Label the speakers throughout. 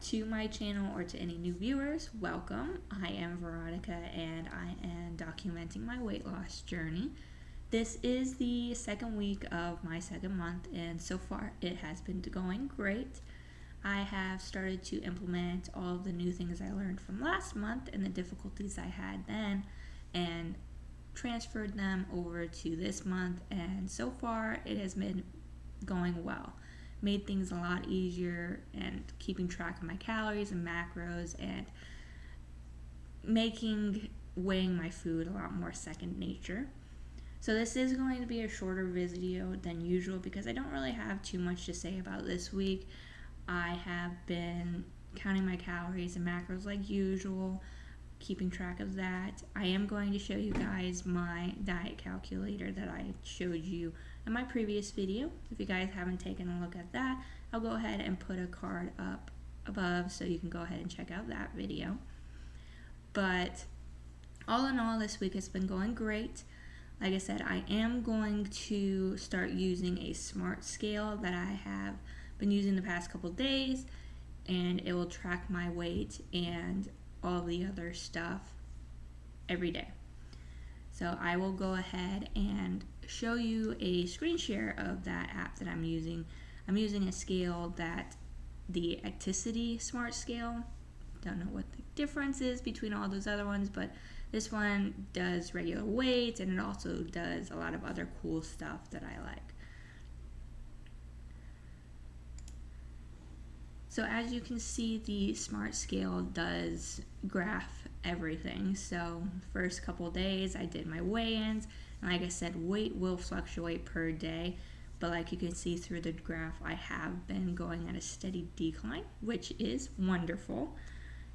Speaker 1: to my channel or to any new viewers, welcome. I am Veronica and I am documenting my weight loss journey. This is the second week of my second month, and so far it has been going great. I have started to implement all of the new things I learned from last month and the difficulties I had then, and transferred them over to this month, and so far it has been going well. Made things a lot easier and keeping track of my calories and macros, and making weighing my food a lot more second nature. So this is going to be a shorter video than usual because I don't really have too much to say about this week. I have been counting my calories and macros like usual, keeping track of that. I am going to show you guys my diet calculator that I showed you in my previous video. If you guys haven't taken a look at that, I'll go ahead and put a card up above so you can go ahead and check out that video. But all in all, this week has been going great. Like I said, I am going to start using a smart scale that I have been using the past couple days, and it will track my weight and all the other stuff every day. So I will go ahead and show you a screen share of that app that I'm using. I'm using a scale that the Acticity Smart Scale. Don't know what the difference is between all those other ones, but this one does regular weights and it also does a lot of other cool stuff that I like. So as you can see, the Smart Scale does graph everything. So first couple days I did my weigh-ins, and like I said, weight will fluctuate per day, but like you can see through the graph, I have been going at a steady decline, which is wonderful.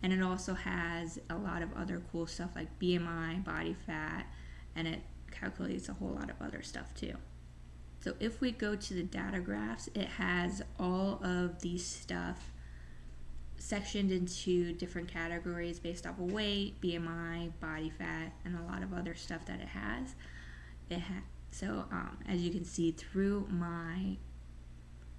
Speaker 1: And it also has a lot of other cool stuff like BMI, body fat, and it calculates a whole lot of other stuff too. So if we go to the data graphs, it has all of these stuff sectioned into different categories based off of weight, BMI, body fat, and a lot of other stuff that it has. So as you can see through my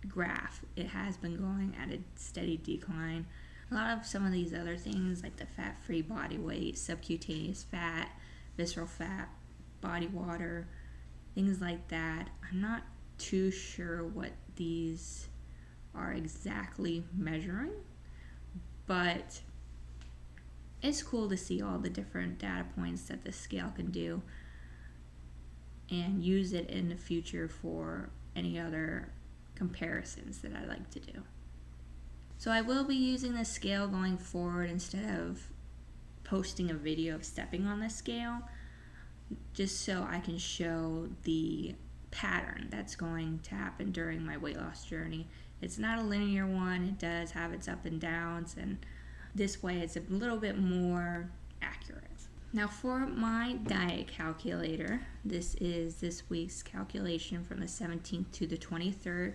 Speaker 1: graph, it has been going at a steady decline. A lot of some of these other things like the fat-free body weight, subcutaneous fat, visceral fat, body water, things like that. I'm not too sure what these are exactly measuring, but it's cool to see all the different data points that the scale can do and use it in the future for any other comparisons that I like to do. So I will be using the scale going forward instead of posting a video of stepping on the scale, just so I can show the pattern that's going to happen during my weight loss journey. It's not a linear one, it does have its up and downs, and this way it's a little bit more accurate. Now for my diet calculator, this is this week's calculation from the 17th to the 23rd,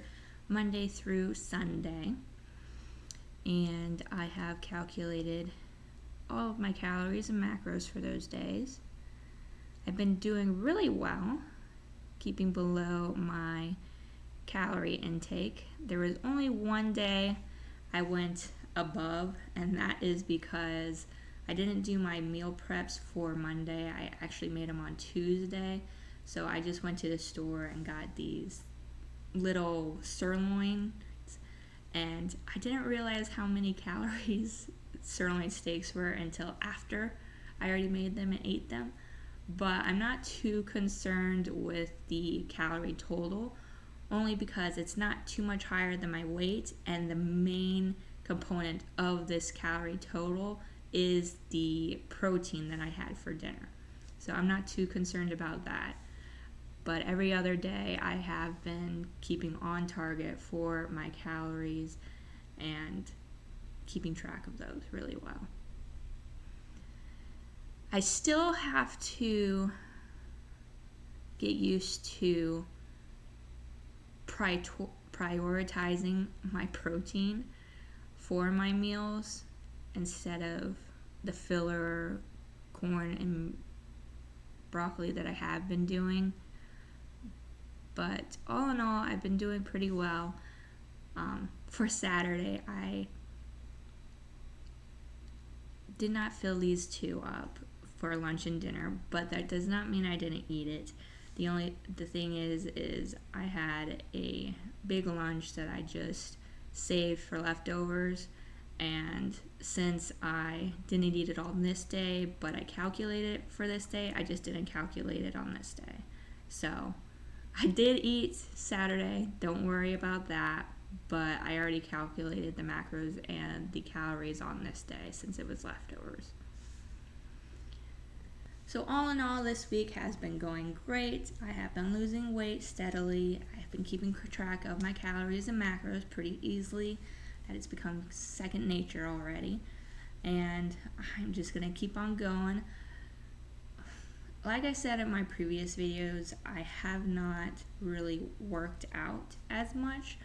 Speaker 1: Monday through Sunday. And I have calculated all of my calories and macros for those days. I've been doing really well, keeping below my calorie intake. There was only one day I went above, and that is because I didn't do my meal preps for Monday. I actually made them on Tuesday. So I just went to the store and got these little sirloin, and I didn't realize how many calories sirloin steaks were until after I already made them and ate them. But I'm not too concerned with the calorie total, only because it's not too much higher than my weight, and the main component of this calorie total is the protein that I had for dinner. So I'm not too concerned about that. But every other day I have been keeping on target for my calories and keeping track of those really well. I still have to get used to prioritizing my protein for my meals instead of the filler corn and broccoli that I have been doing. But all in all, I've been doing pretty well. For Saturday, I did not fill these two up for lunch and dinner, but that does not mean I didn't eat it. The thing is I had a big lunch that I just saved for leftovers, and since I didn't eat it all this day, but I calculated it for this day, I just didn't calculate it on this day. So I did eat Saturday, don't worry about that, but I already calculated the macros and the calories on this day since it was leftovers. So all in all, this week has been going great. I have been losing weight steadily. I've been keeping track of my calories and macros pretty easily. That it's become second nature already. And I'm just going to keep on going. Like I said in my previous videos, I have not really worked out as much,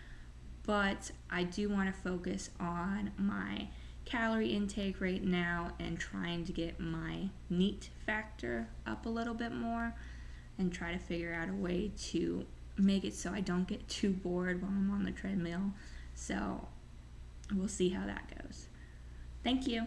Speaker 1: but I do want to focus on my calorie intake right now and trying to get my NEAT factor up a little bit more and try to figure out a way to make it so I don't get too bored while I'm on the treadmill. So we'll see how that goes. Thank you.